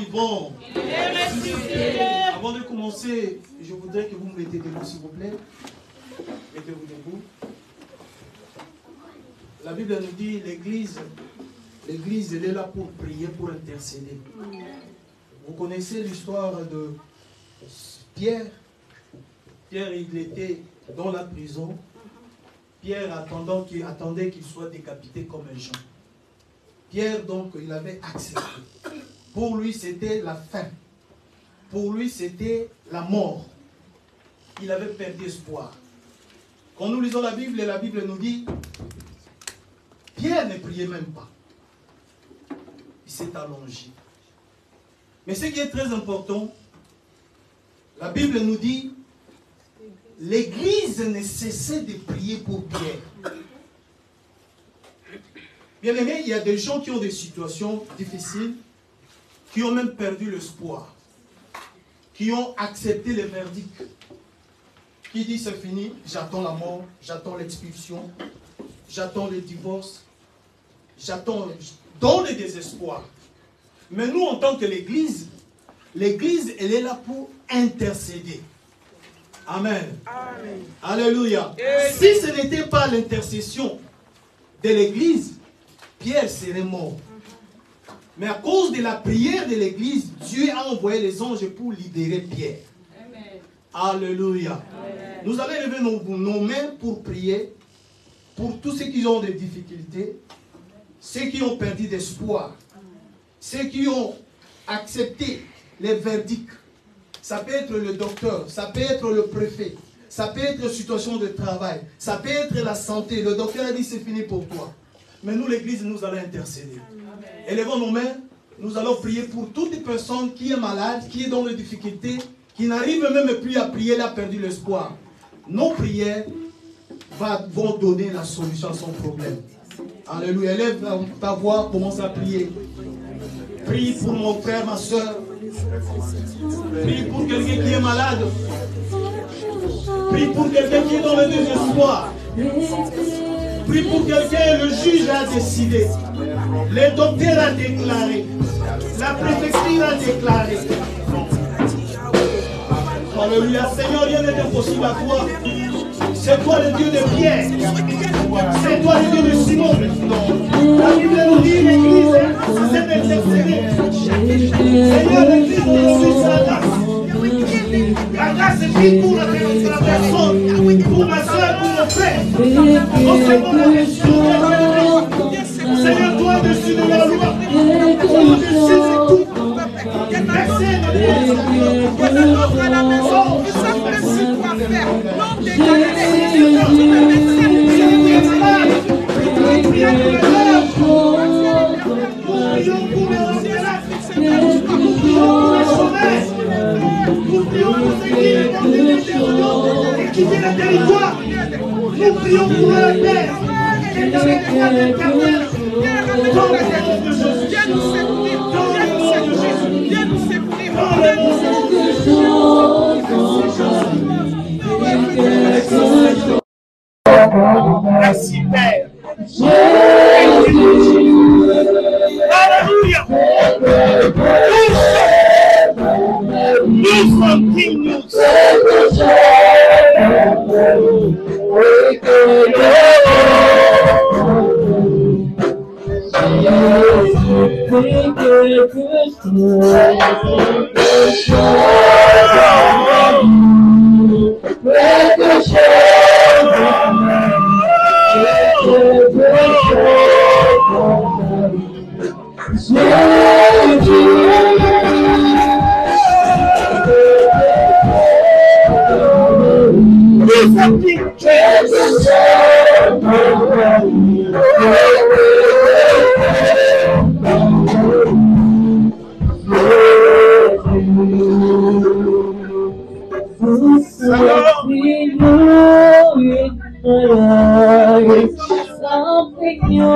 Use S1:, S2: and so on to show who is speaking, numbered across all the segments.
S1: vivant. Avant de commencer, je voudrais que vous me mettez debout, s'il vous plaît. Mettez-vous debout. La Bible nous dit l'église, elle est là pour prier, pour intercéder. Vous connaissez l'histoire de Pierre. Pierre, il était dans la prison. Pierre attendait qu'il soit décapité comme un Jean. Pierre, donc, il avait accepté. Pour lui, c'était la fin. Pour lui, c'était la mort. Il avait perdu espoir. Quand nous lisons la Bible nous dit, Pierre ne priait même pas. Il s'est allongé. Mais ce qui est très important, la Bible nous dit, l'église ne cessait de prier pour Pierre. Bien aimé, il y a des gens qui ont des situations difficiles, qui ont même perdu l'espoir, qui ont accepté le verdict, qui dit c'est fini, j'attends la mort, j'attends l'expulsion, j'attends le divorce, j'attends dans le désespoir. Mais nous, en tant que l'église, elle est là pour intercéder. Amen. Amen. Alléluia. Amen. Si ce n'était pas l'intercession de l'église, Pierre serait mort. Mais à cause de la prière de l'église, Dieu a envoyé les anges pour libérer Pierre. Amen. Alléluia. Amen. Nous allons lever nos mains pour prier pour tous ceux qui ont des difficultés, ceux qui ont perdu d'espoir, ceux qui ont accepté les verdicts. Ça peut être le docteur, ça peut être le préfet, ça peut être la situation de travail, ça peut être la santé. Le docteur a dit c'est fini pour toi. Mais nous, l'église, nous allons intercéder. Élevons nos mains, nous allons prier pour toutes les personnes qui est malade, qui est dans les difficultés, qui n'arrivent même plus à prier, elle a perdu l'espoir. Nos prières vont donner la solution à son problème. Alléluia. Élève ta voix, commence à prier. Prie pour mon frère, ma soeur. Prie pour quelqu'un qui est malade. Prie pour quelqu'un qui est dans le désespoir. Prie pour quelqu'un, le juge a décidé. Le docteur a déclaré. La préfecture a déclaré. Alléluia. Seigneur, rien n'est impossible à toi. C'est toi le Dieu de Pierre. C'est toi le Dieu de Simon. La Bible nous dit l'église, c'est d'intercéder. Seigneur, l'église nous sa grâce. La grâce est faite pour la personne, pour ma soeur, pour mon frère. Seigneur, toi au-dessus de la loi, au-dessus de tout. Personne ne peut à la maison. Nous sommes précis pour faire. L'homme quitter le territoire. Nous prions pour la terre. Et dans les droits éternels. Dans le nom de Jésus. Viens nous secourir. Viens nous secourir. Viens nous secourir. Viens nous secourir. Merci Père. Alléluia. Nous sommes dignes.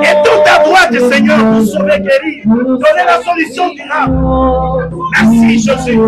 S1: Et toute ta droite, Seigneur, pour sauver, guérir, donner la solution durable. Merci, Jésus.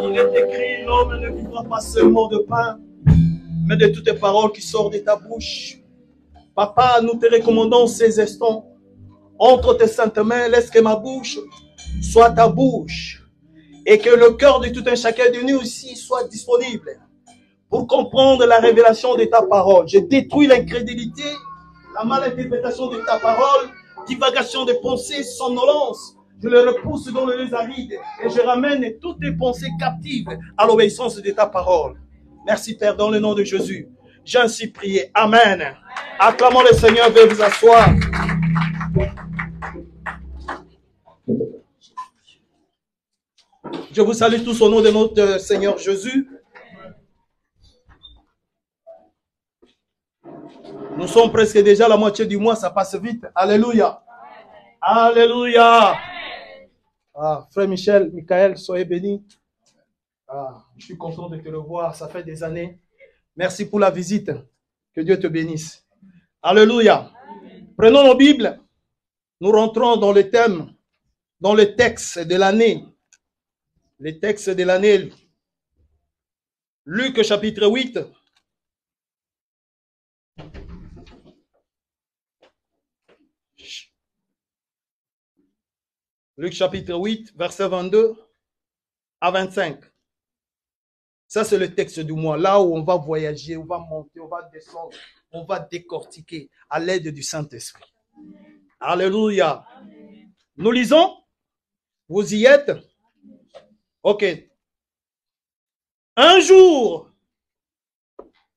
S1: Il est écrit, l'homme ne vivra pas seulement de pain, mais de toutes les paroles qui sortent de ta bouche. Papa, nous te recommandons ces instants. Entre tes saintes mains, laisse que ma bouche soit ta bouche. Et que le cœur de tout un chacun de nous ici soit disponible pour comprendre la révélation de ta parole. Je détruis l'incrédulité, la malinterprétation de ta parole, divagation de pensées, somnolence. Je le repousse dans le lieu aride et je ramène toutes les pensées captives à l'obéissance de ta parole. Merci Père, dans le nom de Jésus. J'ai ainsi prié. Amen. Acclamons le Seigneur, veuillez vous asseoir. Je vous salue tous au nom de notre Seigneur Jésus. Nous sommes presque déjà à la moitié du mois, ça passe vite. Alléluia. Alléluia. Ah, frère Michel, Michael, soyez bénis. Ah, je suis content de te revoir, ça fait des années. Merci pour la visite. Que Dieu te bénisse. Alléluia. Prenons nos Bibles. Nous rentrons dans le thème, dans le texte de l'année. Les textes de l'année. Luc chapitre 8. Luc chapitre 8, verset 22 à 25. Ça, c'est le texte du mois. Là où on va voyager, on va monter, on va descendre, on va décortiquer à l'aide du Saint-Esprit. Alléluia. Nous lisons. Vous y êtes? Ok. Un jour,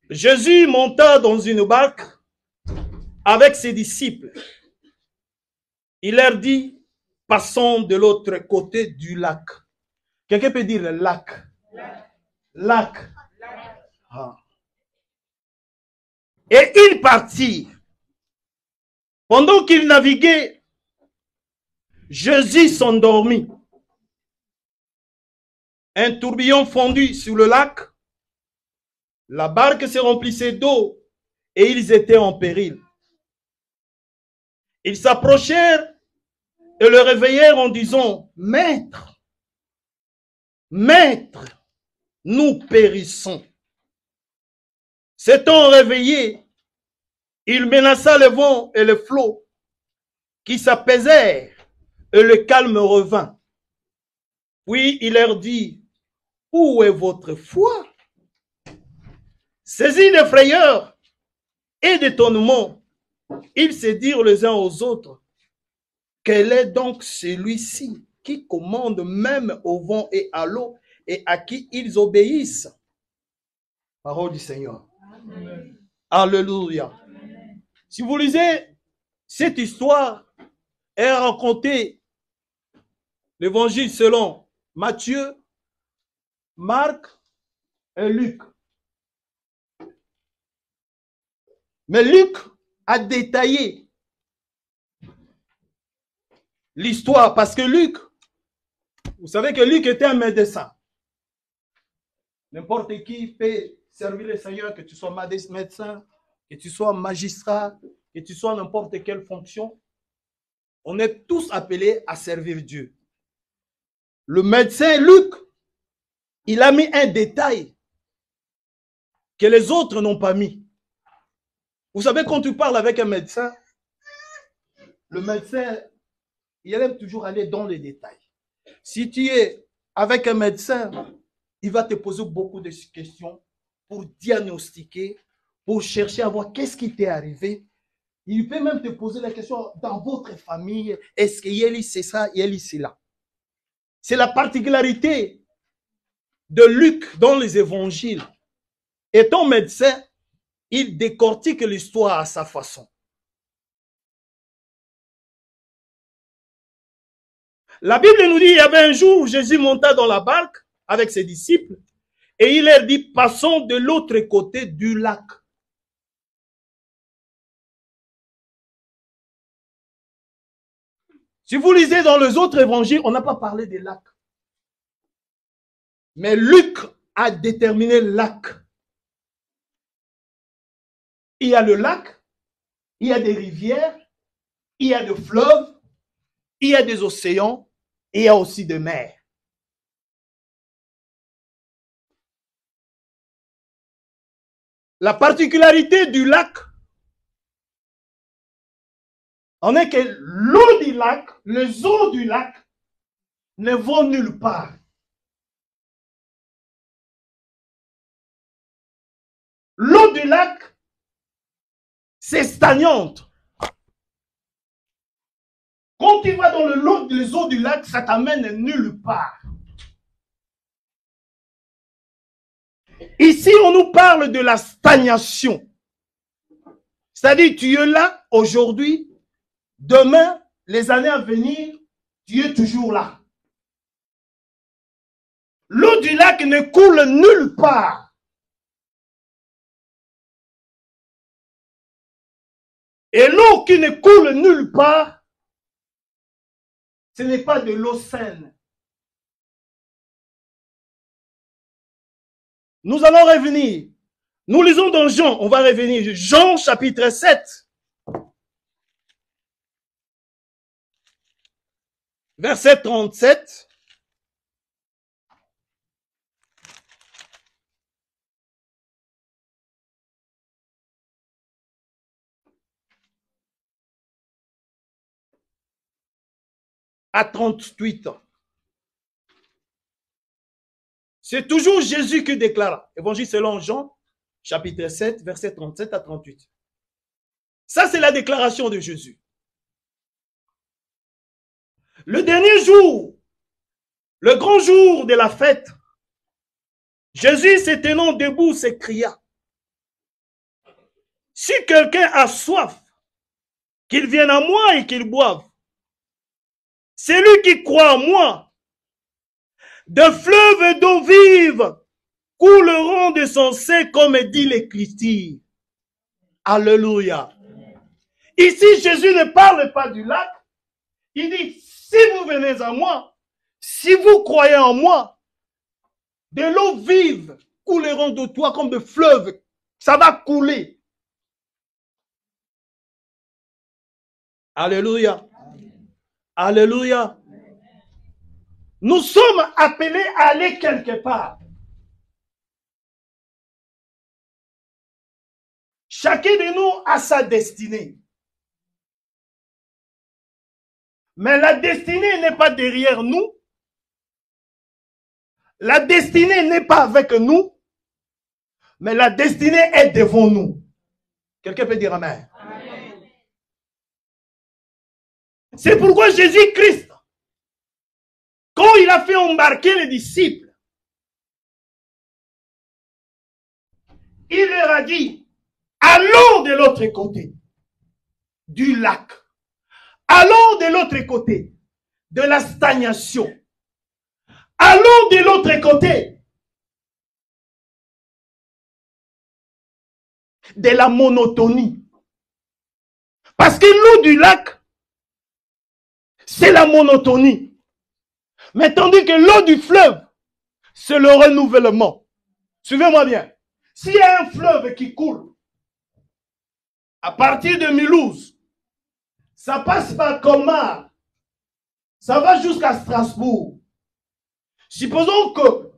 S1: Jésus monta dans une barque avec ses disciples. Il leur dit, passons de l'autre côté du lac. Quelqu'un peut dire lac? Lac. Ah. Et ils partirent. Pendant qu'ils naviguaient, Jésus s'endormit. Un tourbillon fondit sur le lac. La barque se remplissait d'eau et ils étaient en péril. Ils s'approchèrent et le réveillèrent en disant, Maître, Maître, nous périssons. S'étant réveillé, il menaça le vent et le flot qui s'apaisèrent et le calme revint. Puis il leur dit, où est votre foi? Saisis de frayeur et d'étonnement, ils se dirent les uns aux autres, quel est donc celui-ci qui commande même au vent et à l'eau et à qui ils obéissent? Parole du Seigneur. Amen. Alléluia. Amen. Si vous lisez cette histoire, est racontée l'évangile selon Matthieu, Marc et Luc. Mais Luc a détaillé l'histoire parce que Luc, vous savez que Luc était un médecin. N'importe qui peut servir le Seigneur, que tu sois médecin, que tu sois magistrat, que tu sois n'importe quelle fonction. On est tous appelés à servir Dieu. Le médecin Luc, il a mis un détail que les autres n'ont pas mis. Vous savez, quand tu parles avec un médecin, le médecin, il aime toujours aller dans les détails. Si tu es avec un médecin, il va te poser beaucoup de questions pour diagnostiquer, pour chercher à voir qu'est-ce qui t'est arrivé. Il peut même te poser la question dans votre famille, est-ce que Yéli c'est ça, Yéli c'est là. C'est la particularité de Luc dans les évangiles. Étant médecin, il décortique l'histoire à sa façon. La Bible nous dit, il y avait un jour où Jésus monta dans la barque avec ses disciples et il leur dit, passons de l'autre côté du lac. Si vous lisez dans les autres évangiles, on n'a pas parlé des lacs. Mais Luc a déterminé le lac. Il y a le lac, il y a des rivières, il y a des fleuves, il y a des océans, et il y a aussi des mers. La particularité du lac en est que l'eau du lac, les eaux du lac ne vont nulle part. L'eau du lac, c'est stagnante. Quand tu vas dans les eaux du lac, ça t'amène nulle part. Ici, on nous parle de la stagnation. C'est-à-dire, tu es là aujourd'hui, demain, les années à venir, tu es toujours là. L'eau du lac ne coule nulle part. Et l'eau qui ne coule nulle part, ce n'est pas de l'eau saine. Nous allons revenir. Nous lisons dans Jean, on va revenir. Jean chapitre 7. Verset 37. À 38 ans. C'est toujours Jésus qui déclare. Évangile selon Jean, chapitre 7, verset 37 à 38. Ça, c'est la déclaration de Jésus. Le dernier jour, le grand jour de la fête, Jésus, se tenant debout, s'écria, « Si quelqu'un a soif, qu'il vienne à moi et qu'il boive. Celui qui croit en moi, de fleuves d'eau vive couleront de son sein, comme dit l'Écriture. » Alléluia. Ici, Jésus ne parle pas du lac. Il dit, si vous venez à moi, si vous croyez en moi, de l'eau vive couleront de toi comme de fleuves. Ça va couler. Alléluia. Alléluia. Nous sommes appelés à aller quelque part. Chacun de nous a sa destinée. Mais la destinée n'est pas derrière nous. La destinée n'est pas avec nous. Mais la destinée est devant nous. Quelqu'un peut dire amen. Amen. C'est pourquoi Jésus-Christ, quand il a fait embarquer les disciples, il leur a dit, allons de l'autre côté du lac. Allons de l'autre côté de la stagnation. Allons de l'autre côté de la monotonie. Parce que l'eau du lac, c'est la monotonie. Mais tandis que l'eau du fleuve, c'est le renouvellement. Suivez-moi bien. S'il y a un fleuve qui coule, à partir de Mulhouse, ça passe par Colmar, ça va jusqu'à Strasbourg. Supposons que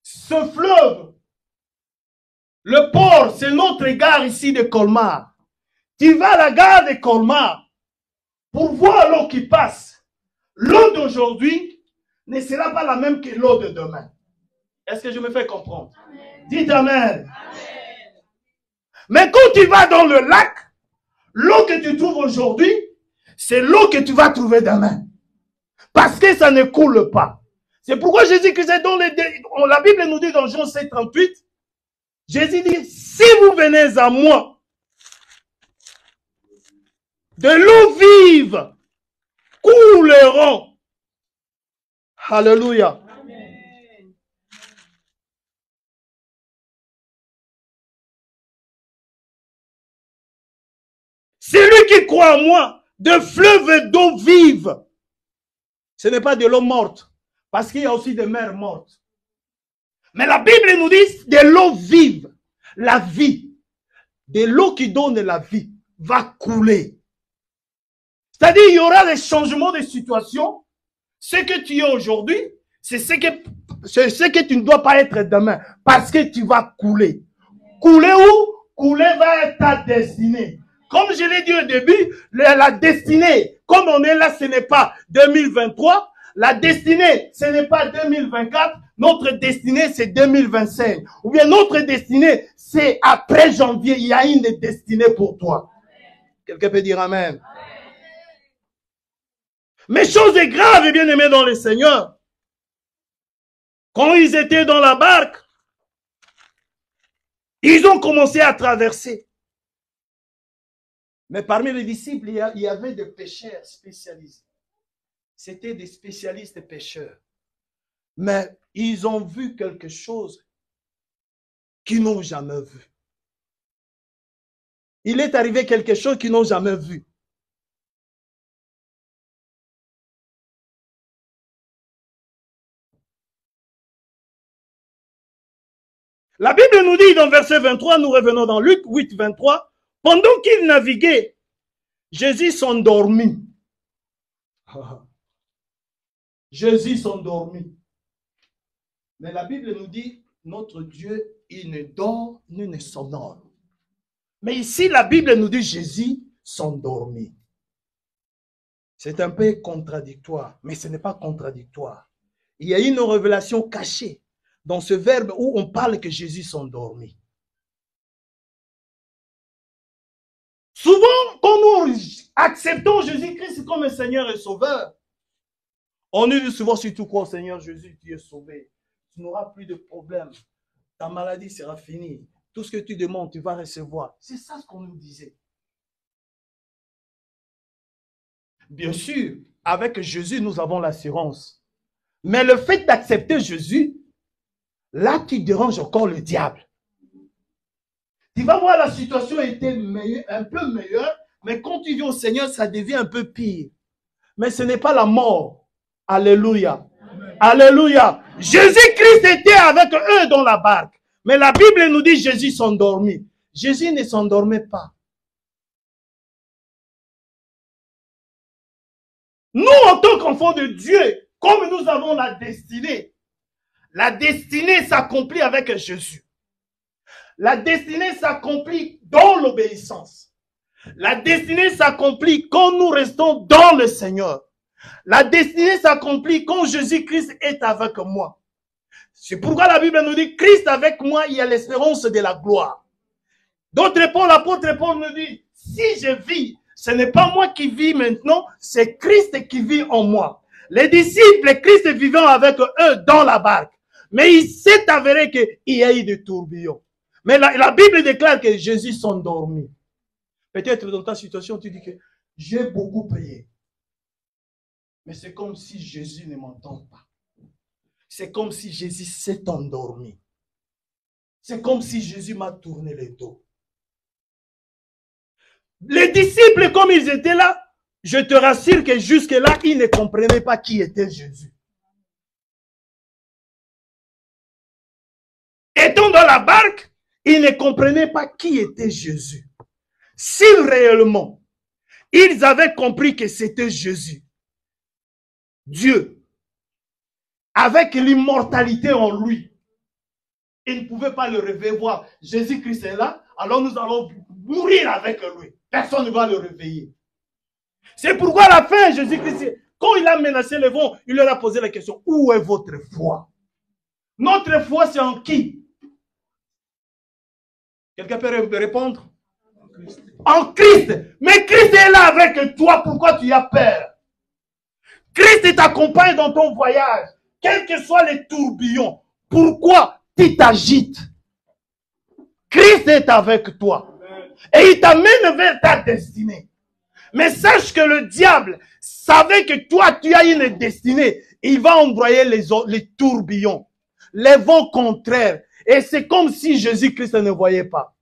S1: ce fleuve, le port, c'est notre gare ici de Colmar. Tu vas à la gare de Colmar pour voir l'eau qui passe. L'eau d'aujourd'hui ne sera pas la même que l'eau de demain. Est-ce que je me fais comprendre? Amen. Dites amen. Amen. Mais quand tu vas dans le lac, l'eau que tu trouves aujourd'hui, c'est l'eau que tu vas trouver demain. Parce que ça ne coule pas. C'est pourquoi Jésus Christ, la Bible nous dit dans Jean 7, 38, Jésus dit, si vous venez à moi, de l'eau vive couleront Alléluia.
S2: Amen.
S1: Celui qui croit en moi, de fleuves d'eau vive. Ce n'est pas de l'eau morte, parce qu'il y a aussi des mers mortes. Mais la Bible nous dit de l'eau vive, la vie. De l'eau qui donne la vie va couler. C'est-à-dire, il y aura des changements de situation. Ce que tu es aujourd'hui, c'est ce que tu ne dois pas être demain. Parce que tu vas couler. Couler où? Couler va être ta destinée. Comme je l'ai dit au début, la destinée, comme on est là, ce n'est pas 2023. La destinée, ce n'est pas 2024. Notre destinée, c'est 2025. Ou bien notre destinée, c'est après janvier. Il y a une destinée pour toi. Quelqu'un peut dire Amen. Mais chose est grave et bien aimée dans le Seigneur. Quand ils étaient dans la barque, ils ont commencé à traverser. Mais parmi les disciples, il y avait des pêcheurs spécialisés. C'était des spécialistes pêcheurs. Mais ils ont vu quelque chose qu'ils n'ont jamais vu. Il est arrivé quelque chose qu'ils n'ont jamais vu. La Bible nous dit dans verset 23, nous revenons dans Luc 8, 23, pendant qu'ils naviguaient, Jésus s'endormit. Jésus s'endormit. Mais la Bible nous dit, notre Dieu, il ne dort ni ne s'endort. Mais ici, la Bible nous dit, Jésus s'endormit. C'est un peu contradictoire, mais ce n'est pas contradictoire. Il y a une révélation cachée dans ce verbe où on parle que Jésus s'endormit. Souvent, quand nous acceptons Jésus-Christ comme Seigneur et Sauveur, on nous dit souvent, si tu crois au Seigneur Jésus, tu es sauvé. Tu n'auras plus de problème. Ta maladie sera finie. Tout ce que tu demandes, tu vas recevoir. C'est ça ce qu'on nous disait. Bien sûr, avec Jésus, nous avons l'assurance. Mais le fait d'accepter Jésus, là, tu déranges encore le diable. Tu vas voir, la situation était un peu meilleure, mais quand tu viens au Seigneur, ça devient un peu pire. Mais ce n'est pas la mort. Alléluia. Amen. Alléluia. Jésus-Christ était avec eux dans la barque. Mais la Bible nous dit Jésus s'endormit. Jésus ne s'endormait pas. Nous, en tant qu'enfants de Dieu, comme nous avons la destinée s'accomplit avec Jésus. La destinée s'accomplit dans l'obéissance. La destinée s'accomplit quand nous restons dans le Seigneur. La destinée s'accomplit quand Jésus-Christ est avec moi. C'est pourquoi la Bible nous dit, Christ avec moi, il y a l'espérance de la gloire. D'autre part, l'apôtre Paul nous dit, si je vis, ce n'est pas moi qui vis maintenant, c'est Christ qui vit en moi. Les disciples, Christ vivant avec eux dans la barque. Mais il s'est avéré qu'il y a eu des tourbillons. Mais la Bible déclare que Jésus s'endormit. Peut-être dans ta situation, tu dis que j'ai beaucoup payé. Mais c'est comme si Jésus ne m'entend pas. C'est comme si Jésus s'est endormi. C'est comme si Jésus m'a tourné le dos. Les disciples, comme ils étaient là, je te rassure que jusque-là, ils ne comprenaient pas qui était Jésus. Étant dans la barque, ils ne comprenaient pas qui était Jésus. Si réellement, ils avaient compris que c'était Jésus, Dieu, avec l'immortalité en lui, ils ne pouvaient pas le revoir. Jésus-Christ est là, alors nous allons mourir avec lui. Personne ne va le réveiller. C'est pourquoi à la fin, Jésus-Christ, quand il a menacé le vent, il leur a posé la question, où est votre foi? Notre foi, c'est en qui? Quelqu'un peut répondre? En Christ. Mais Christ est là avec toi, pourquoi tu as peur? Christ t'accompagne dans ton voyage, quels que soient les tourbillons. Pourquoi tu t'agites? Christ est avec toi. Et il t'amène vers ta destinée.
S2: Mais sache que le diable savait que toi, tu as une destinée. Il va envoyer les tourbillons, les vents contraires. Et c'est comme si Jésus-Christ ne voyait pas.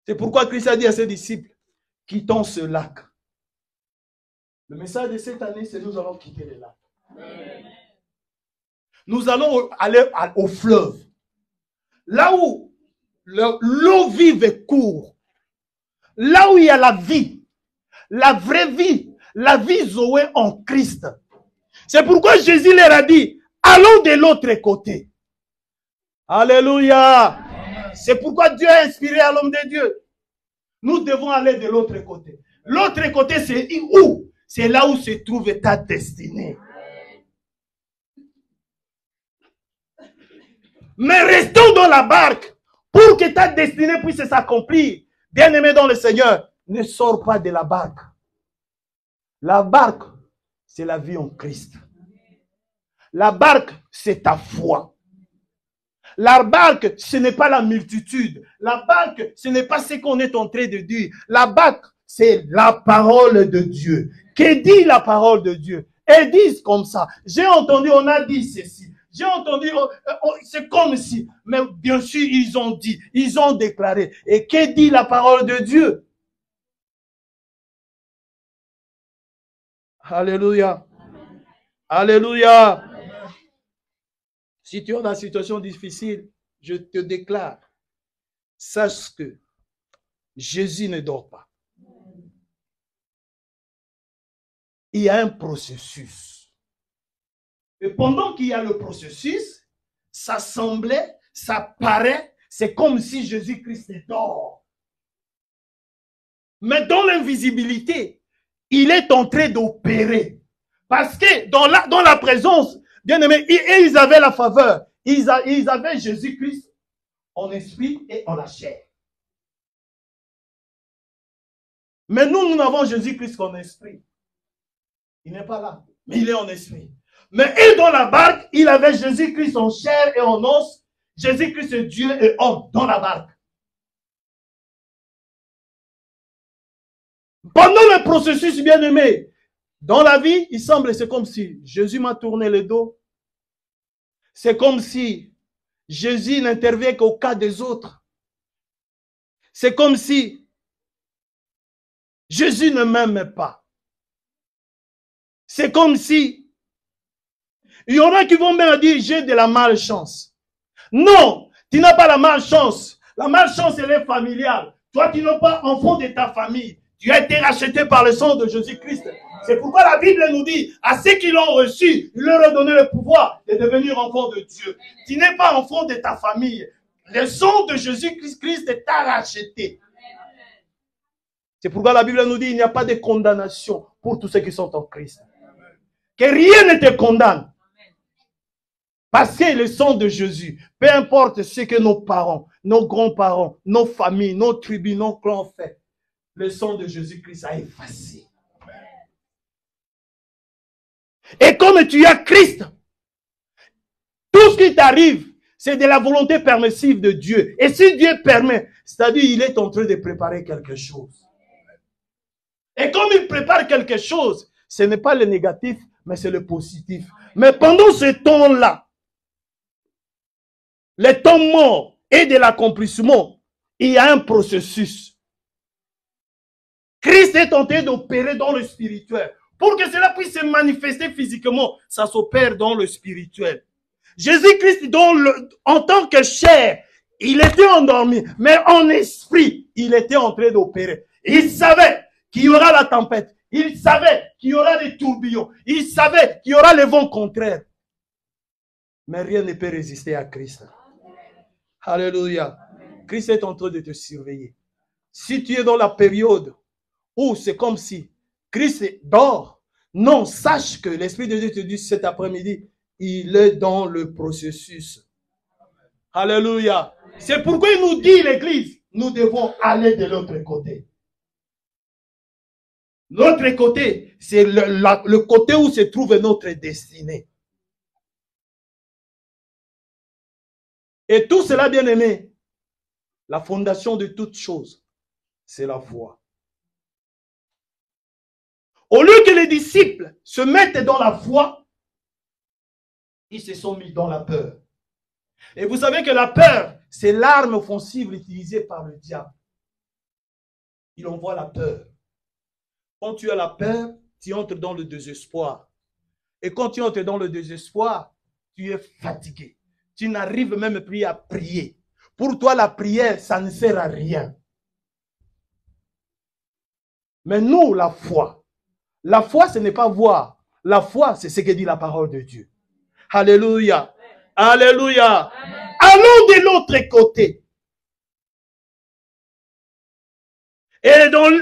S2: C'est pourquoi Christ a dit à ses disciples, quittons ce lac. Le message de cette année, c'est nous allons quitter le lac. Nous allons aller au fleuve. Là où l'eau vive et court. Là où il y a la vie. La vraie vie. La vie Zoé en Christ. C'est pourquoi Jésus leur a dit, allons de l'autre côté. Alléluia. C'est pourquoi Dieu a inspiré à l'homme de Dieu. Nous devons aller de l'autre côté. L'autre côté, c'est où? C'est là où se trouve ta destinée. Mais restons dans la barque pour que ta destinée puisse s'accomplir. Bien-aimé dans le Seigneur, ne sors pas de la barque. La barque, c'est la vie en Christ. La barque, c'est ta foi. La barque, ce n'est pas la multitude. La barque, ce n'est pas ce qu'on est en train de dire. La barque, c'est la parole de Dieu. Que dit la parole de Dieu? Elles disent comme ça. J'ai entendu, on a dit ceci. J'ai entendu, c'est comme si. Mais bien sûr, ils ont dit, ils ont déclaré. Et que dit la parole de Dieu? Alléluia. Alléluia. Si tu es dans une situation difficile, je te déclare, sache que Jésus ne dort pas. Il y a un processus. Et pendant qu'il y a le processus, ça semblait, ça paraît, c'est comme si Jésus-Christ dort. Mais dans l'invisibilité, il est en train d'opérer. Parce que dans la présence, bien aimé, ils avaient la faveur. Ils avaient Jésus-Christ en esprit et en la chair. Mais nous n'avons Jésus-Christ qu'en esprit. Il n'est pas là, mais il est en esprit. Mais eux, dans la barque, il avait Jésus-Christ en chair et en os. Jésus-Christ, Dieu et homme, dans la barque. Pendant le processus, bien aimé, dans la vie, il semble, c'est comme si Jésus m'a tourné le dos. C'est comme si Jésus n'intervient qu'au cas des autres. C'est comme si Jésus ne m'aime pas. C'est comme si il y en a qui vont même dire j'ai de la malchance. Non, tu n'as pas la malchance. La malchance, elle est familiale. Toi, tu n'es pas enfant de ta famille. Tu as été racheté par le sang de Jésus-Christ. C'est pourquoi la Bible nous dit, à ceux qui l'ont reçu, il leur a donné le pouvoir de devenir enfant de Dieu. Tu n'es pas enfant de ta famille. Le sang de Jésus-Christ t'a racheté. C'est pourquoi la Bible nous dit, il n'y a pas de condamnation pour tous ceux qui sont en Christ. Que rien ne te condamne. Parce que le sang de Jésus, peu importe ce que nos parents, nos grands-parents, nos familles, nos tribus, nos clans ont fait, le sang de Jésus-Christ a effacé. Et comme tu as Christ, tout ce qui t'arrive, c'est de la volonté permissive de Dieu. Et si Dieu permet, c'est-à-dire il est en train de préparer quelque chose. Et comme il prépare quelque chose, ce n'est pas le négatif, mais c'est le positif. Mais pendant ce temps-là, le temps mort et de l'accomplissement, il y a un processus. Christ est en train d'opérer dans le spirituel. Pour que cela puisse se manifester physiquement, ça s'opère dans le spirituel. Jésus-Christ, en tant que chair, il était endormi, mais en esprit, il était en train d'opérer. Il savait qu'il y aura la tempête. Il savait qu'il y aura des tourbillons. Il savait qu'il y aura les vents contraires. Mais rien ne peut résister à Christ. Alléluia. Christ est en train de te surveiller. Si tu es dans la période où c'est comme si Christ dort, non, sache que l'Esprit de Dieu te dit cet après-midi, il est dans le processus. Alléluia. C'est pourquoi il nous dit, l'Église, nous devons aller de l'autre côté. L'autre côté, c'est le côté où se trouve notre destinée. Et tout cela, bien aimé, la fondation de toute chose, c'est la foi. Au lieu que les disciples se mettent dans la foi, ils se sont mis dans la peur. Et vous savez que la peur, c'est l'arme offensive utilisée par le diable. Il envoie la peur. Quand tu as la peur, tu entres dans le désespoir. Et quand tu entres dans le désespoir, tu es fatigué. Tu n'arrives même plus à prier. Pour toi, la prière, ça ne sert à rien. Mais nous, la foi, ce n'est pas voir. La foi, c'est ce que dit la parole de Dieu. Alléluia. Alléluia. Amen. Allons de l'autre côté. Et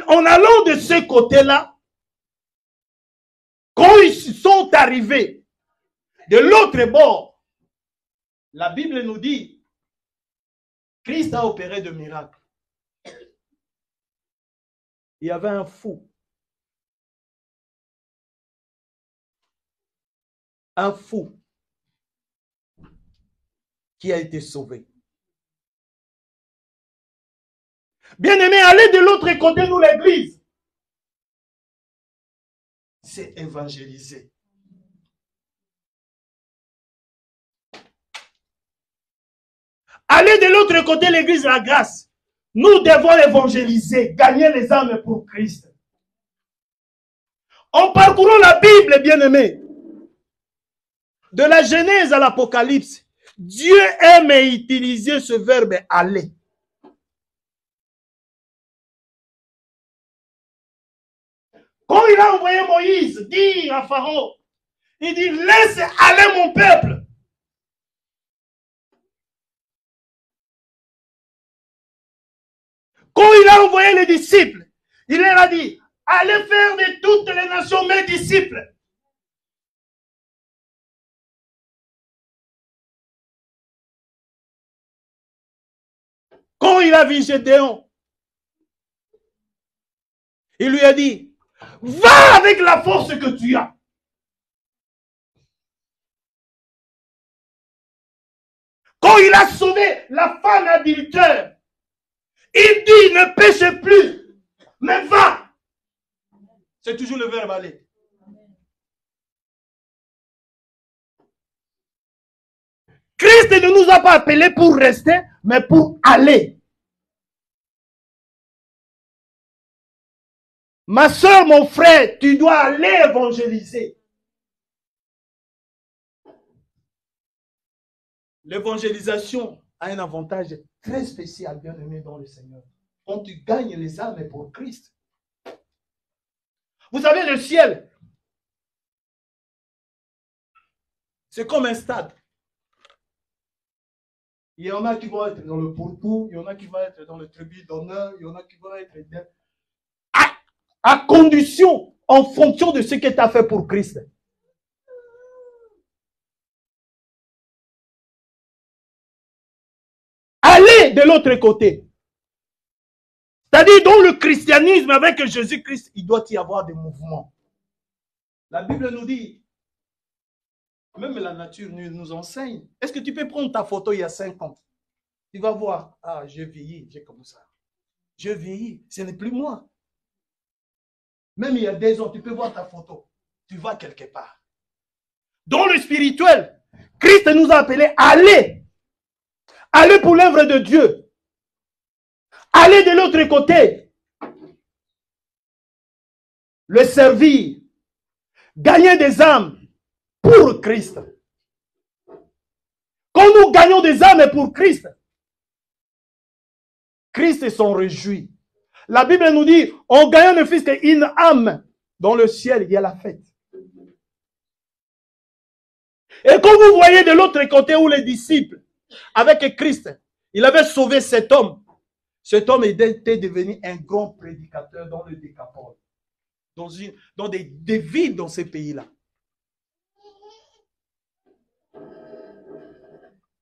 S2: en allant de ce côté-là, quand ils sont arrivés de l'autre bord, la Bible nous dit, Christ a opéré de miracles. Il y avait un fou. Un fou qui a été sauvé. Bien-aimés, allez de l'autre côté, nous l'église. C'est évangéliser. Allez de l'autre côté, l'église de la grâce. Nous devons évangéliser, gagner les âmes pour Christ. En parcourant la Bible, bien-aimés, de la Genèse à l'Apocalypse, Dieu aime utiliser ce verbe aller. Quand il a envoyé Moïse dire à Pharaon, il dit, laisse aller mon peuple. Quand il a envoyé les disciples, il leur a dit, allez faire de toutes les nations mes disciples. Quand il a vu Gédéon, il lui a dit, va avec la force que tu as. Quand il a sauvé la femme adultère, il dit, ne pêche plus, mais va. C'est toujours le verbe aller. Christ ne nous a pas appelés pour rester, mais pour aller. Ma soeur, mon frère, tu dois aller évangéliser. L'évangélisation a un avantage très spécial, bien aimé dans le Seigneur. Quand tu gagnes les âmes pour Christ. Vous savez, le ciel, c'est comme un stade. Il y en a qui vont être dans le pourpoint, il y en a qui vont être dans le tribut d'honneur, il y en a qui vont être à condition, en fonction de ce que tu as fait pour Christ. Allez de l'autre côté. C'est-à-dire, dans le christianisme, avec Jésus-Christ, il doit y avoir des mouvements. La Bible nous dit, même la nature nous enseigne. Est-ce que tu peux prendre ta photo il y a 5 ans? Tu vas voir, ah, j'ai vieilli, j'ai comme ça. Je vieillis, ce n'est plus moi. Même il y a 2 ans, tu peux voir ta photo. Tu vas quelque part. Dans le spirituel, Christ nous a appelés à aller. Aller pour l'œuvre de Dieu. Aller de l'autre côté. Le servir. Gagner des âmes pour Christ. Quand nous gagnons des âmes pour Christ, Christ s'en réjouit. La Bible nous dit, en gagnant ne fût qu'une âme, dans le ciel, il y a la fête. Et quand vous voyez de l'autre côté où les disciples, avec Christ, il avait sauvé cet homme. Cet homme était devenu un grand prédicateur dans le Décapole, dans des villes dans ces pays-là.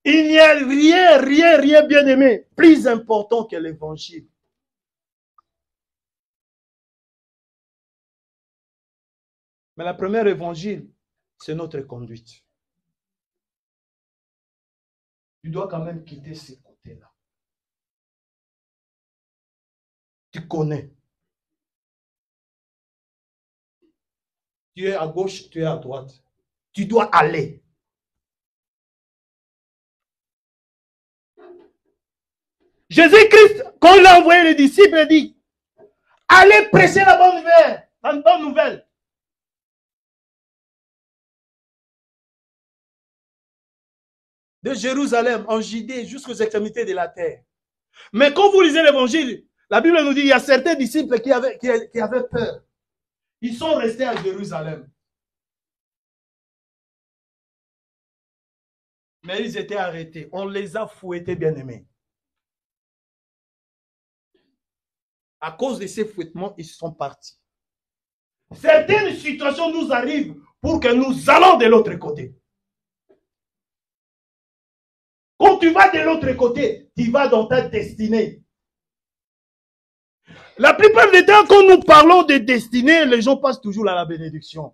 S2: Il n'y a rien, bien aimé, plus important que l'évangile. Mais la première évangile, c'est notre conduite. Tu dois quand même quitter ces côtés-là. Tu connais. Tu es à gauche, tu es à droite. Tu dois aller. Jésus-Christ, quand il a envoyé les disciples, il dit, allez prêcher la bonne nouvelle. La bonne nouvelle. De Jérusalem en Judée jusqu'aux extrémités de la terre. Mais quand vous lisez l'évangile, la Bible nous dit qu'il y a certains disciples qui avaient peur. Ils sont restés à Jérusalem. Mais ils étaient arrêtés. On les a fouettés, bien-aimés. À cause de ces fouettements, ils sont partis. Certaines situations nous arrivent pour que nous allons de l'autre côté. Quand tu vas de l'autre côté, tu vas dans ta destinée. La plupart des temps, quand nous parlons de destinée, les gens passent toujours à la bénédiction.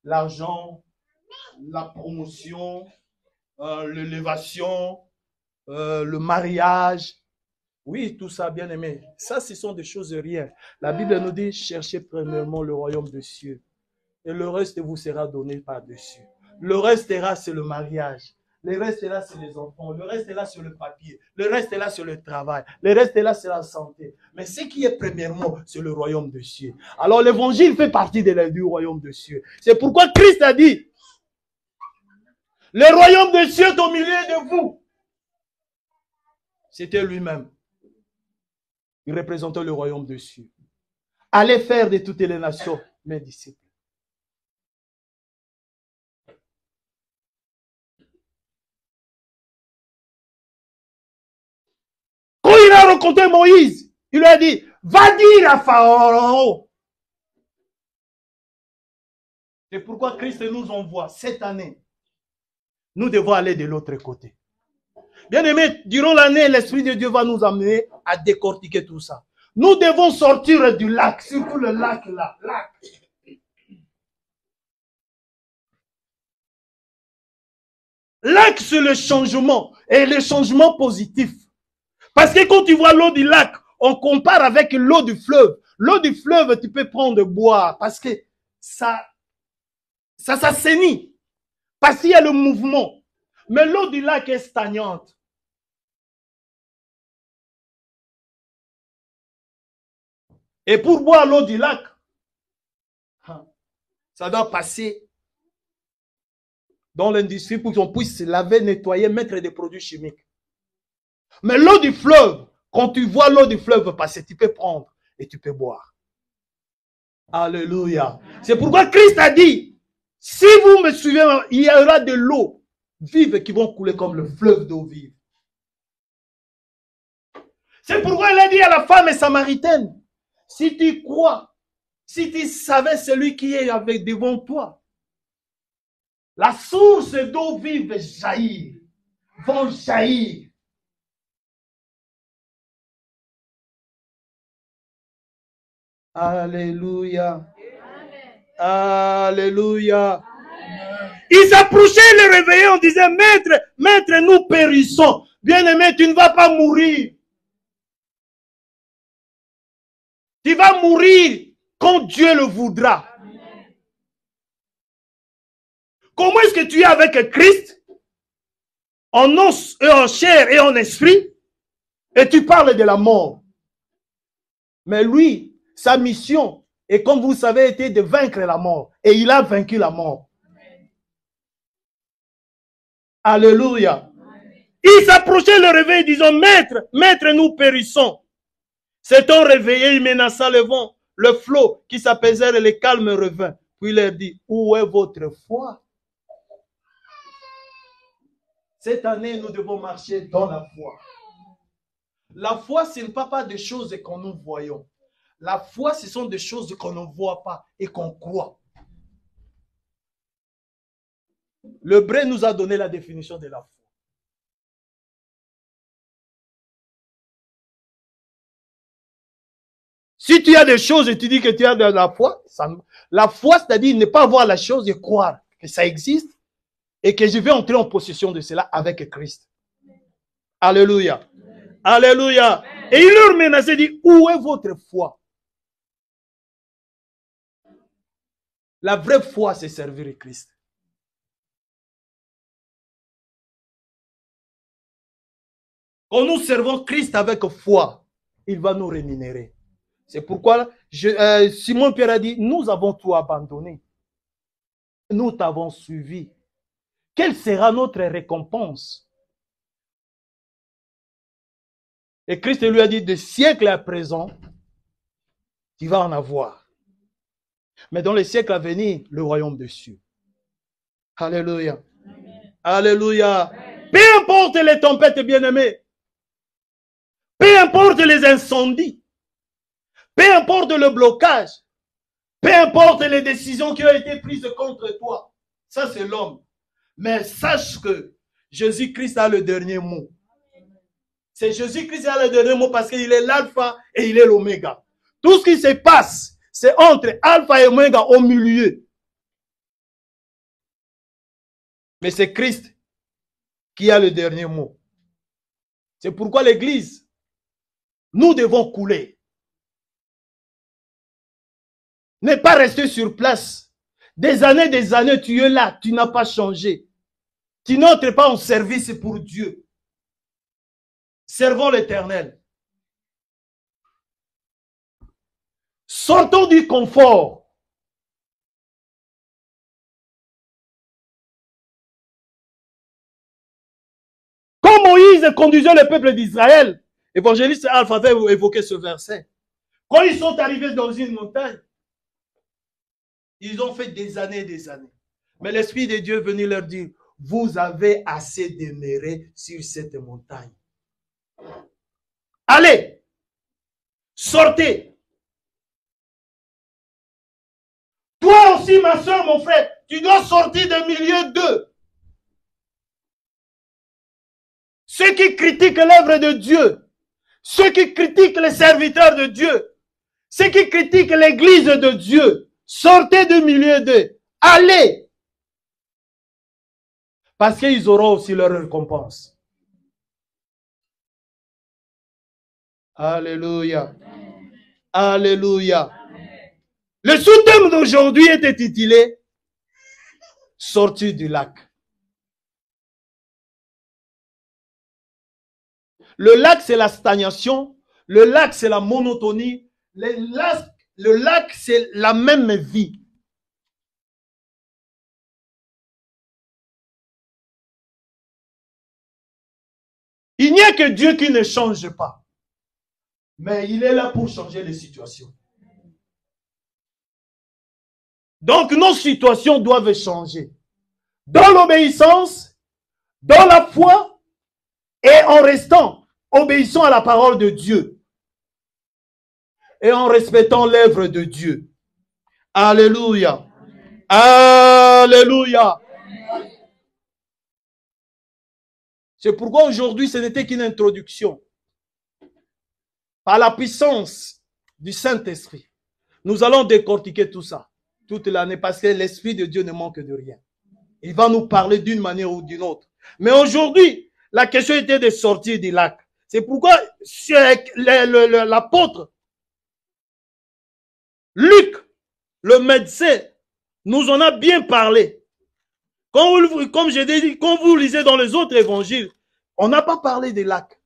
S2: L'argent, la promotion, l'élévation, le mariage. Oui, tout ça, bien aimé. Ça, ce sont des choses de rien. La Bible nous dit, cherchez premièrement le royaume des cieux. Et le reste vous sera donné par-dessus. Le reste là, c'est le mariage. Le reste là, c'est les enfants. Le reste là, c'est le papier. Le reste là, c'est le travail. Le reste là, c'est la santé. Mais ce qui est premièrement, c'est le royaume des cieux. Alors, l'évangile fait partie du royaume des cieux. C'est pourquoi Christ a dit, le royaume des cieux est au milieu de vous. C'était lui-même. Il représentait le royaume des cieux. Allez faire de toutes les nations mes disciples. Quand il a rencontré Moïse, il lui a dit, va dire à Pharaon. C'est pourquoi Christ nous envoie cette année. Nous devons aller de l'autre côté. Bien aimé, durant l'année, l'Esprit de Dieu va nous amener à décortiquer tout ça. Nous devons sortir du lac, surtout le lac là. Lac, c'est le changement, et le changement positif. Parce que quand tu vois l'eau du lac, on compare avec l'eau du fleuve. L'eau du fleuve, tu peux prendre boire, parce que ça s'assainit. Parce qu'il y a le mouvement. Mais l'eau du lac est stagnante. Et pour boire l'eau du lac, ça doit passer dans l'industrie pour qu'on puisse se laver, nettoyer, mettre des produits chimiques. Mais l'eau du fleuve, quand tu vois l'eau du fleuve passer, tu peux prendre et tu peux boire. Alléluia. C'est pourquoi Christ a dit, si vous me suivez, il y aura de l'eau vive qui vont couler comme le fleuve d'eau vive. C'est pourquoi il a dit à la femme samaritaine, si tu crois, si tu savais celui qui est avec devant toi, la source d'eau vive vont jaillir. Alléluia. Alléluia. Il s'approchait, le réveillait, on disait, maître, nous périssons. Bien-aimé, tu ne vas pas mourir. Tu vas mourir quand Dieu le voudra. Comment est-ce que tu es avec Christ, en os et en chair et en esprit, et tu parles de la mort? Mais lui, sa mission, et comme vous savez, était de vaincre la mort. Et il a vaincu la mort. Alléluia. Il s'approchait le réveil, disant, maître, nous périssons. S'étant réveillé, il menaça le vent, le flot qui s'apaisait et le calme revint. Puis il leur dit, où est votre foi? Cette année, nous devons marcher dans la foi. La foi, ce n'est pas des choses que nous voyons. La foi, ce sont des choses qu'on ne voit pas et qu'on croit. Le Bré nous a donné la définition de la foi. Si tu as des choses et tu dis que tu as de la foi, la foi, c'est-à-dire ne pas voir la chose et croire que ça existe et que je vais entrer en possession de cela avec Christ. Alléluia. Alléluia. Et il leur menaçait, dit, où est votre foi? La vraie foi, c'est servir Christ. Quand nous servons Christ avec foi, il va nous rémunérer. C'est pourquoi Simon Pierre a dit, nous avons tout abandonné. Nous t'avons suivi. Quelle sera notre récompense? Et Christ lui a dit, de siècle à présent, tu vas en avoir. Mais dans les siècles à venir, le royaume des cieux. Alléluia. Amen. Alléluia. Amen. Peu importe les tempêtes, bien-aimés. Peu importe les incendies. Peu importe le blocage. Peu importe les décisions qui ont été prises contre toi. Ça, c'est l'homme. Mais sache que Jésus-Christ a le dernier mot. C'est Jésus-Christ qui a le dernier mot parce qu'il est l'alpha et il est l'oméga. Tout ce qui se passe, c'est entre alpha et oméga au milieu. Mais c'est Christ qui a le dernier mot. C'est pourquoi l'Église, nous devons couler. Ne pas rester sur place. Des années, tu es là, tu n'as pas changé. Tu n'entres pas en service pour Dieu. Servons l'Éternel. Sortons du confort. Comme Moïse conduisait le peuple d'Israël, évangéliste Alpha avait évoqué ce verset. Quand ils sont arrivés dans une montagne, ils ont fait des années et des années. Mais l'Esprit de Dieu est venu leur dire, vous avez assez demeuré sur cette montagne. Allez, sortez. Toi aussi, ma soeur, mon frère, tu dois sortir du milieu d'eux. Ceux qui critiquent l'œuvre de Dieu, ceux qui critiquent les serviteurs de Dieu, ceux qui critiquent l'église de Dieu, sortez du milieu d'eux. Allez. Parce qu'ils auront aussi leur récompense. Alléluia. Alléluia. Le sous-thème d'aujourd'hui est intitulé « Sortir du lac ». Le lac, c'est la stagnation. Le lac, c'est la monotonie. Le lac, c'est la même vie. Il n'y a que Dieu qui ne change pas. Mais il est là pour changer les situations. Donc, nos situations doivent changer. Dans l'obéissance, dans la foi, et en restant obéissant à la parole de Dieu. Et en respectant l'œuvre de Dieu. Alléluia. Alléluia. C'est pourquoi aujourd'hui, ce n'était qu'une introduction. Par la puissance du Saint-Esprit, nous allons décortiquer tout ça toute l'année parce que l'Esprit de Dieu ne manque de rien. Il va nous parler d'une manière ou d'une autre. Mais aujourd'hui, la question était de sortir du lac. C'est pourquoi l'apôtre Luc, le médecin, nous en a bien parlé. Comme j'ai dit, quand vous lisez dans les autres évangiles, on n'a pas parlé des lacs.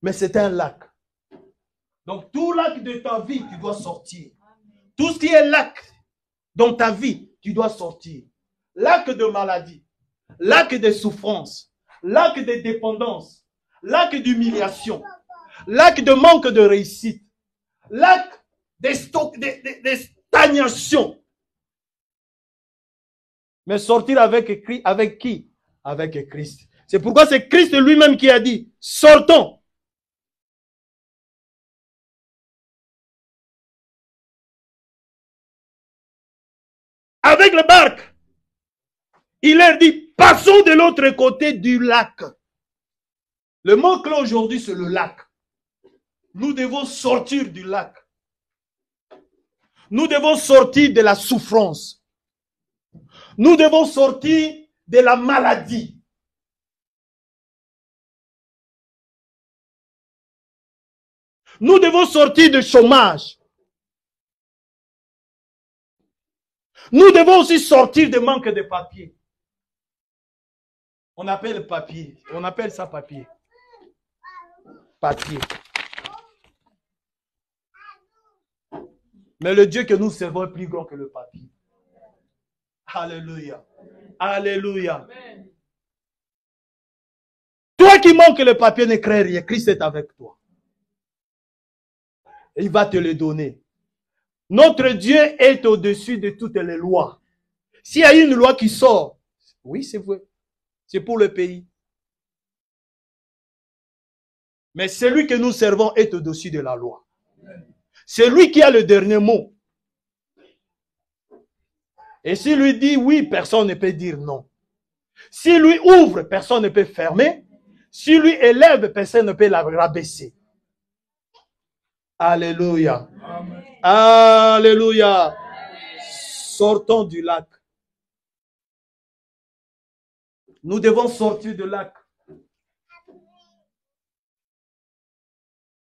S2: Mais c'est un lac. Donc tout lac de ta vie, tu dois sortir. Tout ce qui est lac dans ta vie, tu dois sortir. Lac de maladie, lac de souffrance, lac de dépendance, lac d'humiliation, lac de manque de réussite, lac de stagnation. Mais sortir avec qui? Avec Christ. C'est pourquoi c'est Christ lui-même qui a dit, sortons. Avec le barque. Il leur dit, passons de l'autre côté du lac. Le mot clé aujourd'hui, c'est le lac. Nous devons sortir du lac. Nous devons sortir de la souffrance. Nous devons sortir de la maladie. Nous devons sortir du chômage. Nous devons aussi sortir du manque de papier. On appelle papier. On appelle ça papier. Papier. Mais le Dieu que nous servons est plus grand que le papier. Alléluia. Alléluia. Toi qui manques le papier, ne crains rien. Christ est avec toi. Il va te le donner. Notre Dieu est au-dessus de toutes les lois. S'il y a une loi qui sort, oui, c'est vrai. C'est pour le pays. Mais celui que nous servons est au-dessus de la loi. C'est lui qui a le dernier mot. Et s'il lui dit oui, personne ne peut dire non. S'il lui ouvre, personne ne peut fermer. S'il lui élève, personne ne peut la rabaisser. Alléluia. Amen. Alléluia. Sortons du lac. Nous devons sortir du lac.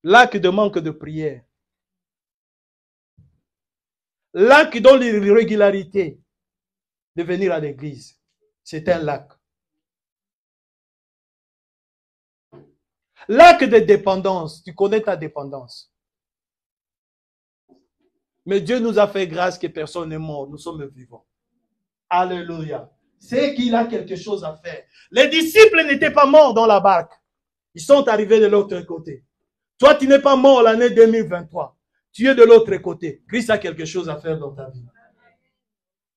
S2: Lac de manque de prière. Lac dans l'irrégularité de venir à l'église. C'est un lac. Lac de dépendance. Tu connais ta dépendance. Mais Dieu nous a fait grâce que personne n'est mort. Nous sommes vivants. Alléluia. C'est qu'il a quelque chose à faire. Les disciples n'étaient pas morts dans la barque. Ils sont arrivés de l'autre côté. Toi, tu n'es pas mort l'année 2023. Tu es de l'autre côté. Christ a quelque chose à faire dans ta vie.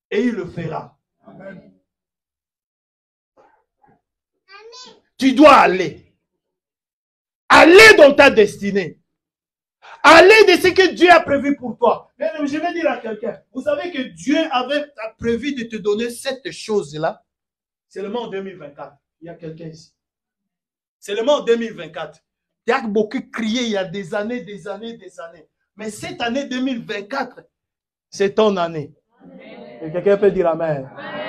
S2: Et il le fera. Amen. Tu dois aller. Aller dans ta destinée. Aller de ce que Dieu a prévu pour toi. Je vais dire à quelqu'un, vous savez que Dieu a prévu de te donner cette chose-là seulement en 2024. Il y a quelqu'un ici. Seulement en 2024. Il y a beaucoup crié il y a des années. Mais cette année 2024, c'est ton année. Et quelqu'un peut dire Amen. Amen.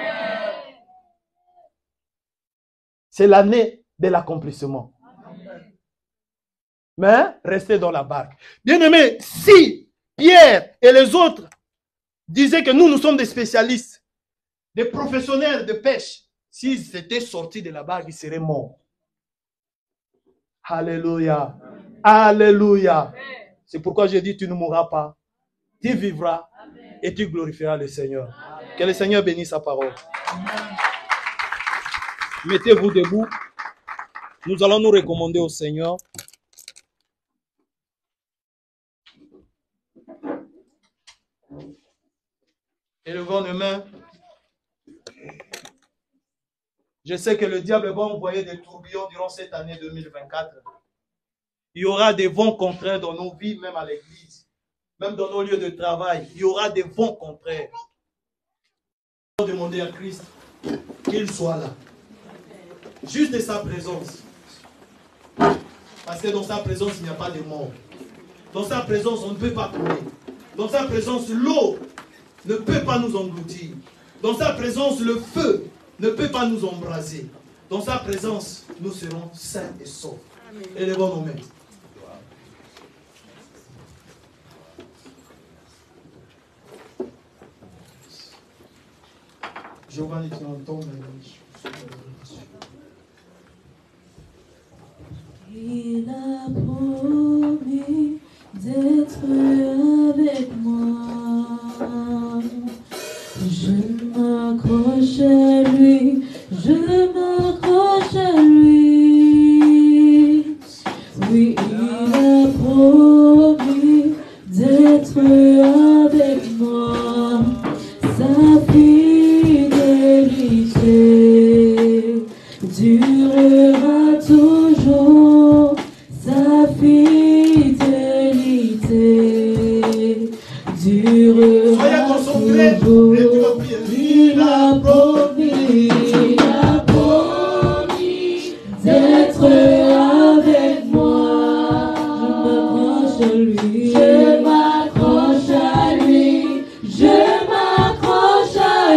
S2: C'est l'année de l'accomplissement. Mais restez dans la barque. Bien-aimés, si Pierre et les autres disaient que nous sommes des spécialistes, des professionnels de pêche, s'ils étaient sortis de la barque, ils seraient morts. Alléluia. Alléluia. C'est pourquoi je dis, tu ne mourras pas. Tu vivras et tu glorifieras le Seigneur. Que le Seigneur bénisse sa parole. Mettez-vous debout. Nous allons nous recommander au Seigneur. Élevons nos mains. Je sais que le diable va envoyer des tourbillons durant cette année 2024. Il y aura des vents contraires dans nos vies, même à l'église, même dans nos lieux de travail. Il y aura des vents contraires. Nous allons demander à Christ qu'il soit là. Juste de sa présence. Parce que dans sa présence, il n'y a pas de mort. Dans sa présence, on ne peut pas couler. Dans sa présence, l'eau ne peut pas nous engloutir. Dans sa présence, le feu ne peut pas nous embraser. Dans sa présence, nous serons sains et saufs. Élevons nos mains. Giovanni, tu entends,
S3: il a promis d'être avec moi. Je m'accroche à lui, je m'accroche à lui. Oui, il a promis d'être avec moi. Sa fidélité durera toujours. Sa fidélité durera toujours. Il a promis d'être avec moi. Je m'accroche à lui, je m'accroche à lui, je m'accroche à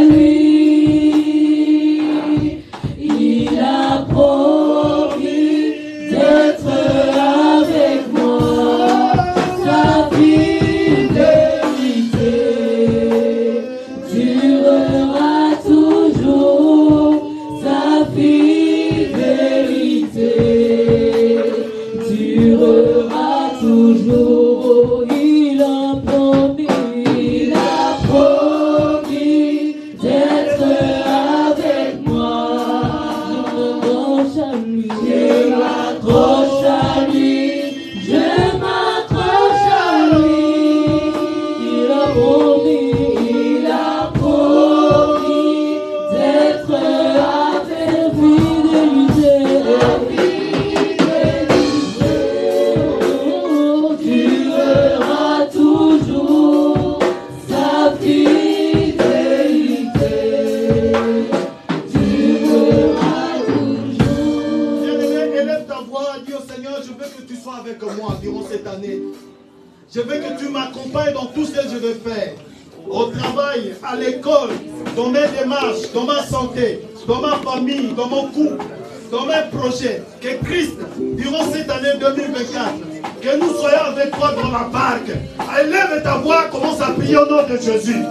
S1: Je veux que tu m'accompagnes dans tout ce que je vais faire. Au travail, à l'école, dans mes démarches, dans ma santé, dans ma famille, dans mon couple, dans mes projets. Que Christ, durant cette année 2024, que nous soyons avec toi dans la barque. Élève ta voix, commence à prier au nom de Jésus.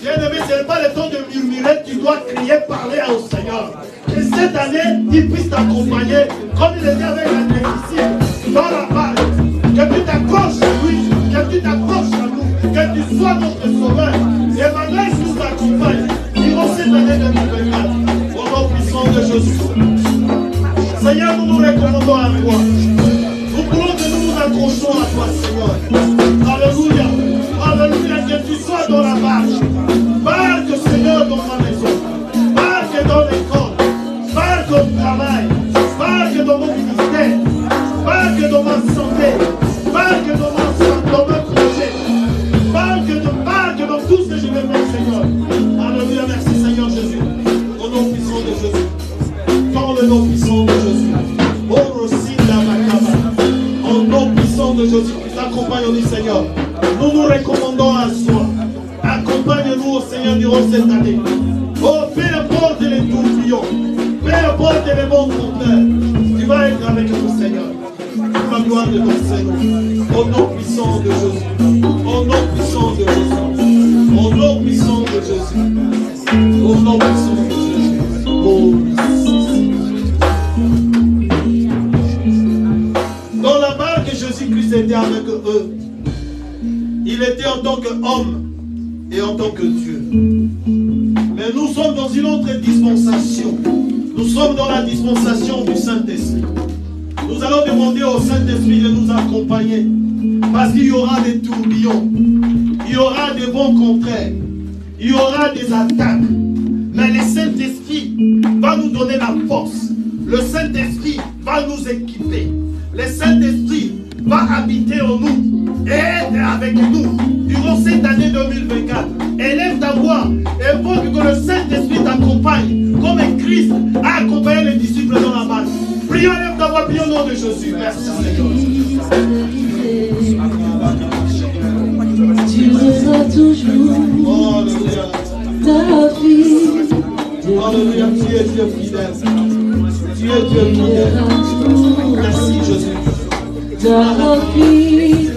S1: Bien-aimé, ce n'est pas le temps de murmurer, tu dois crier, parler au Seigneur. Que cette année, il puisse t'accompagner, comme il était avec la déficit, dans la barque. Que tu t'accroches à lui, que tu t'accroches à nous, que tu sois notre sauveur. Et malgré que nous accompagne, durant cette année 2024, au nom puissant de Jésus. Seigneur, nous nous recommandons à toi. Nous voulons que nous nous accrochons à toi, Seigneur. Alléluia. Alléluia, que tu sois dans la marche. Barque, Seigneur, dans ma maison. Barque dans l'école. Barque au travail. Barque dans mon ministère. Barque dans ma santé. Barque dans mon projet. Barque dans tout ce que je vais faire, Seigneur. Alléluia, merci, Seigneur Jésus. Au nom puissant de Jésus. Dans le nom puissant de Jésus. Au nom puissant de Jésus. Accompagne-nous, Seigneur. Nous nous recommandons à toi. Accompagne-nous, au Seigneur, durant cette année. Oh, peu importe les tourbillons, peu importe les bons contraires, tu vas être avec nous, Seigneur. Pour la gloire de ton Seigneur. Au nom puissant de Jésus. Au nom puissant de Jésus. Au nom puissant de Jésus. Au nom puissant de Jésus. Oh, dans la barque, Jésus-Christ était avec eux. Il était en tant qu'homme et en tant que Dieu. Mais nous sommes dans une autre dispensation. Nous sommes dans la dispensation du Saint-Esprit. Nous allons demander au Saint-Esprit de nous accompagner. Parce qu'il y aura des tourbillons. Il y aura des vents contraires. Il y aura des attaques. Mais le Saint-Esprit va nous donner la force. Le Saint-Esprit va nous équiper. Le Saint-Esprit va habiter en nous. Et être avec nous durant cette année 2024. Élève ta voix. Évoque que le Saint-Esprit t'accompagne. Comme Christ a accompagné les disciples dans la barque. Prions, élève ta voix, prions au nom de Jésus. Merci Seigneur.
S3: Tu seras toujours
S1: Alléluia.
S3: ta vie.
S1: Alléluia. Tu es Dieu fidèle. Tu es Dieu fidèle. Merci Jésus.
S3: Ta vie.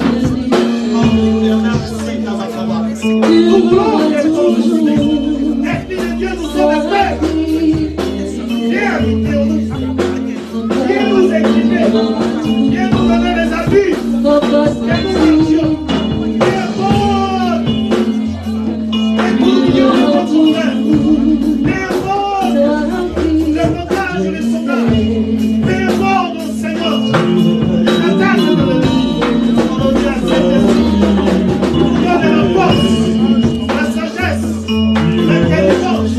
S1: Nous voulons que ton Esprit de Dieu nous sauve fait. Viens habiter en nous. Viens nous équiper. Viens nous donner les habits. Viens nous marcher. Viens fort. Écoute notre frère. Viens fort. Les blocages et les sauvages. Viens fort, mon Seigneur. Attaque de l'ennemi. On dit à Saint-Esprit. La force, la sagesse, l'intelligence,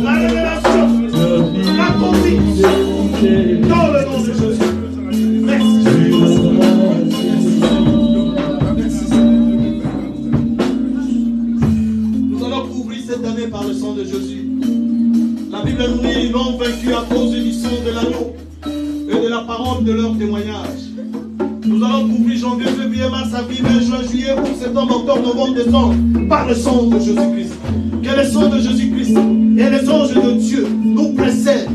S1: la révélation, la conviction, dans le nom de Jésus. Merci. Nous allons couvrir cette année par le sang de Jésus. La Bible nous dit ils l'ont vaincu à cause du sang de l'agneau et de la parole de leur témoignage. Nous allons couvrir janvier, février, mars, avril, mai, juin, juillet, août, septembre, octobre, novembre, décembre par le sang de Jésus-Christ. Que le sang de Jésus-Christ et les anges de Dieu nous précèdent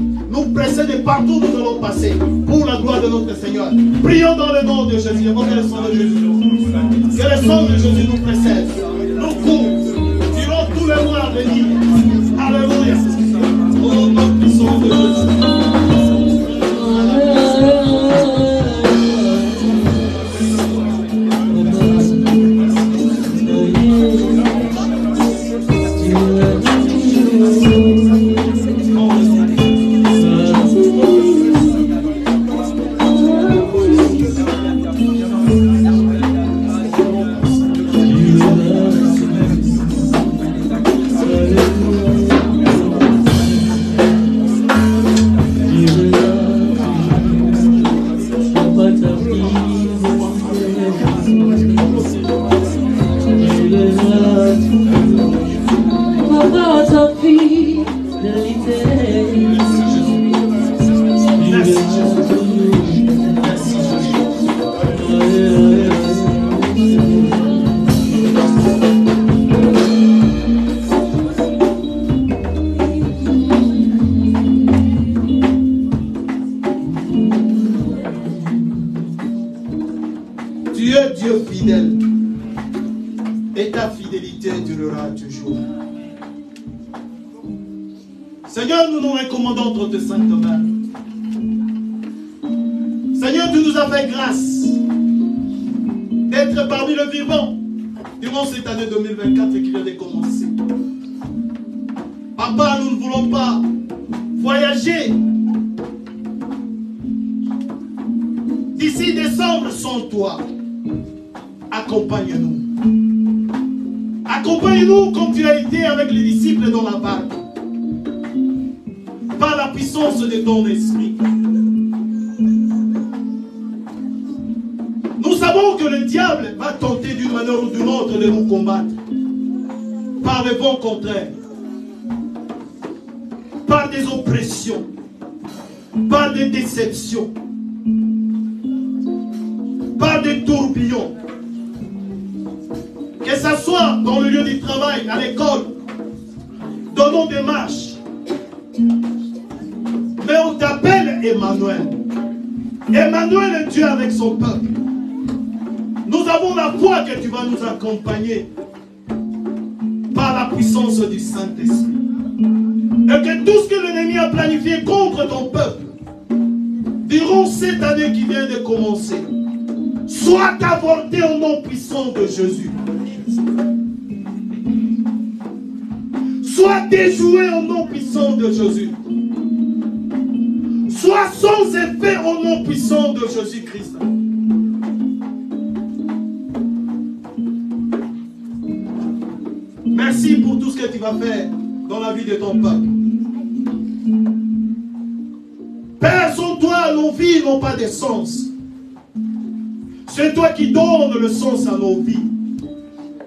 S1: de partout où nous allons passer pour la gloire de notre Seigneur. Prions dans le nom de Jésus. Que le sang de Jésus, que le sang de Jésus nous précède, nous couvre durant tous les mois à venir. Alléluia. Oh, notre puissance de Jésus.
S2: Seigneur, nous nous recommandons entre tes saintes mains. Seigneur, tu nous as fait grâce d'être parmi le vivant durant cette année 2024 qui vient de commencer. Papa, nous ne voulons pas voyager d'ici décembre sans toi. Accompagne-nous. Accompagne-nous comme tu as été avec les disciples dans la barque. Par la puissance de ton esprit. Nous savons que le diable va tenter d'une manière ou d'une autre de nous combattre. Par le vent contraire. Par des oppressions. Par des déceptions. Par des tourbillons. Que ce soit dans le lieu du travail, à l'école, dans nos démarches. Mais on t'appelle Emmanuel. Emmanuel est Dieu avec son peuple. Nous avons la foi que tu vas nous accompagner par la puissance du Saint-Esprit. Et que tout ce que l'ennemi a planifié contre ton peuple durant cette année qui vient de commencer soit avorté au nom puissant de Jésus. Soit déjoué au nom puissant de Jésus. Soit sans effet au nom puissant de Jésus-Christ. Merci pour tout ce que tu vas faire dans la vie de ton peuple. Père, sans toi, nos vies n'ont pas de sens. C'est toi qui donnes le sens à nos vies.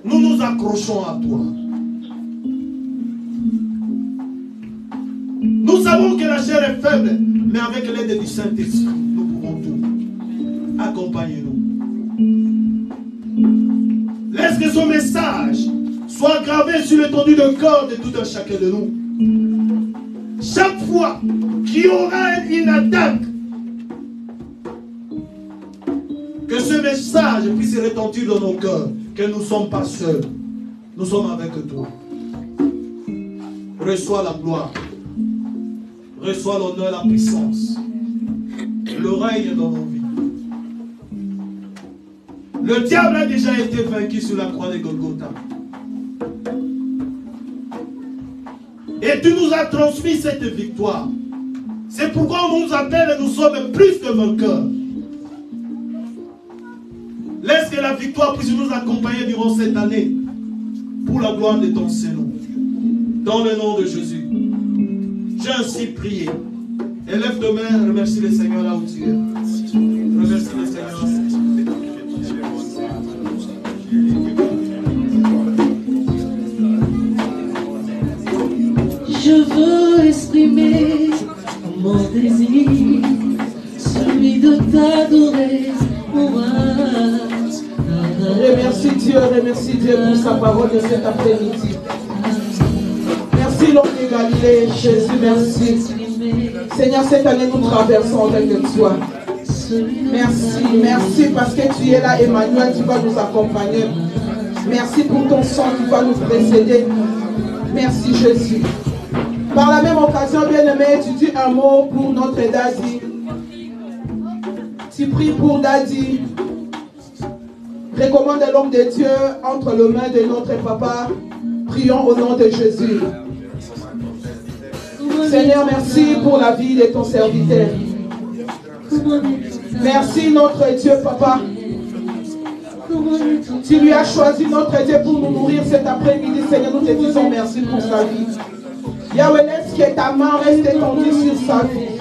S2: Nous nous accrochons à toi. Nous savons que la chair est faible, mais avec l'aide du Saint-Esprit, nous pouvons tout. Accompagnez-nous. Laisse que son message soit gravé sur l'étendue de corps de tout un chacun de nous. Chaque fois qu'il y aura une attaque, que ce message puisse retentir dans nos cœurs, que nous ne sommes pas seuls, nous sommes avec toi. Reçois la gloire, reçois l'honneur, la puissance, le règne dans nos vies. Le diable a déjà été vaincu sur la croix de Golgotha. Et tu nous as transmis cette victoire. C'est pourquoi on nous appelle et nous sommes plus que vainqueurs. Laisse que la victoire puisse nous accompagner durant cette année pour la gloire de ton Seigneur. Dans le nom de Jésus. J'ai ainsi prié. Élève de main, remercie le Seigneur là où tu es. Remercie le Seigneur.
S3: Je veux exprimer mon désir, celui de t'adorer, mon roi.
S4: Remercie Dieu pour sa parole de cet après-midi. Merci l'homme de Galilée, Jésus, merci. Seigneur, cette année nous traversons avec toi. Merci parce que tu es là, Emmanuel, tu vas nous accompagner. Merci pour ton sang qui va nous précéder. Merci Jésus. Par la même occasion, bien-aimé, tu dis un mot pour notre Daddy. Tu pries pour Daddy. Recommande l'homme de Dieu entre les mains de notre papa. Prions au nom de Jésus. Seigneur, merci pour la vie de ton serviteur. Merci notre Dieu, papa. Tu lui as choisi notre Dieu pour nous nourrir cet après-midi. Seigneur, nous te disons merci pour sa vie. Yahweh, laisse que ta main reste étendue sur sa vie.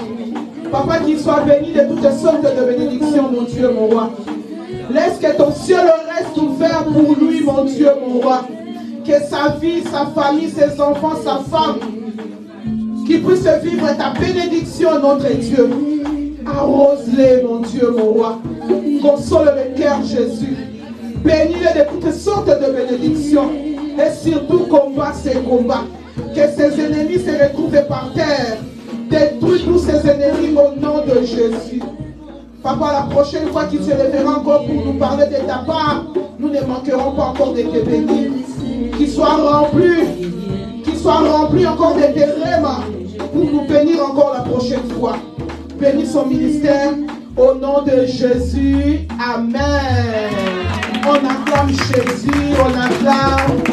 S4: Papa, qu'il soit béni de toutes sortes de bénédictions, mon Dieu, mon roi. Laisse que ton ciel reste ouvert pour lui, mon Dieu, mon roi. Que sa vie, sa famille, ses enfants, sa femme, qu'il puisse vivre ta bénédiction, notre Dieu. Arrose-les, mon Dieu, mon roi. Console le cœur, Jésus. Bénis-les de toutes sortes de bénédictions. Et surtout, combat ces combats. Que ses ennemis se retrouvent par terre. Détruis tous ses ennemis au nom de Jésus. Papa, la prochaine fois qu'il se lèvera encore pour nous parler de ta part, nous ne manquerons pas encore de te bénir. Qu'il soit rempli encore de tes rêves. foi. Bénis son ministère au nom de Jésus. Amen. On acclame Jésus, on acclame.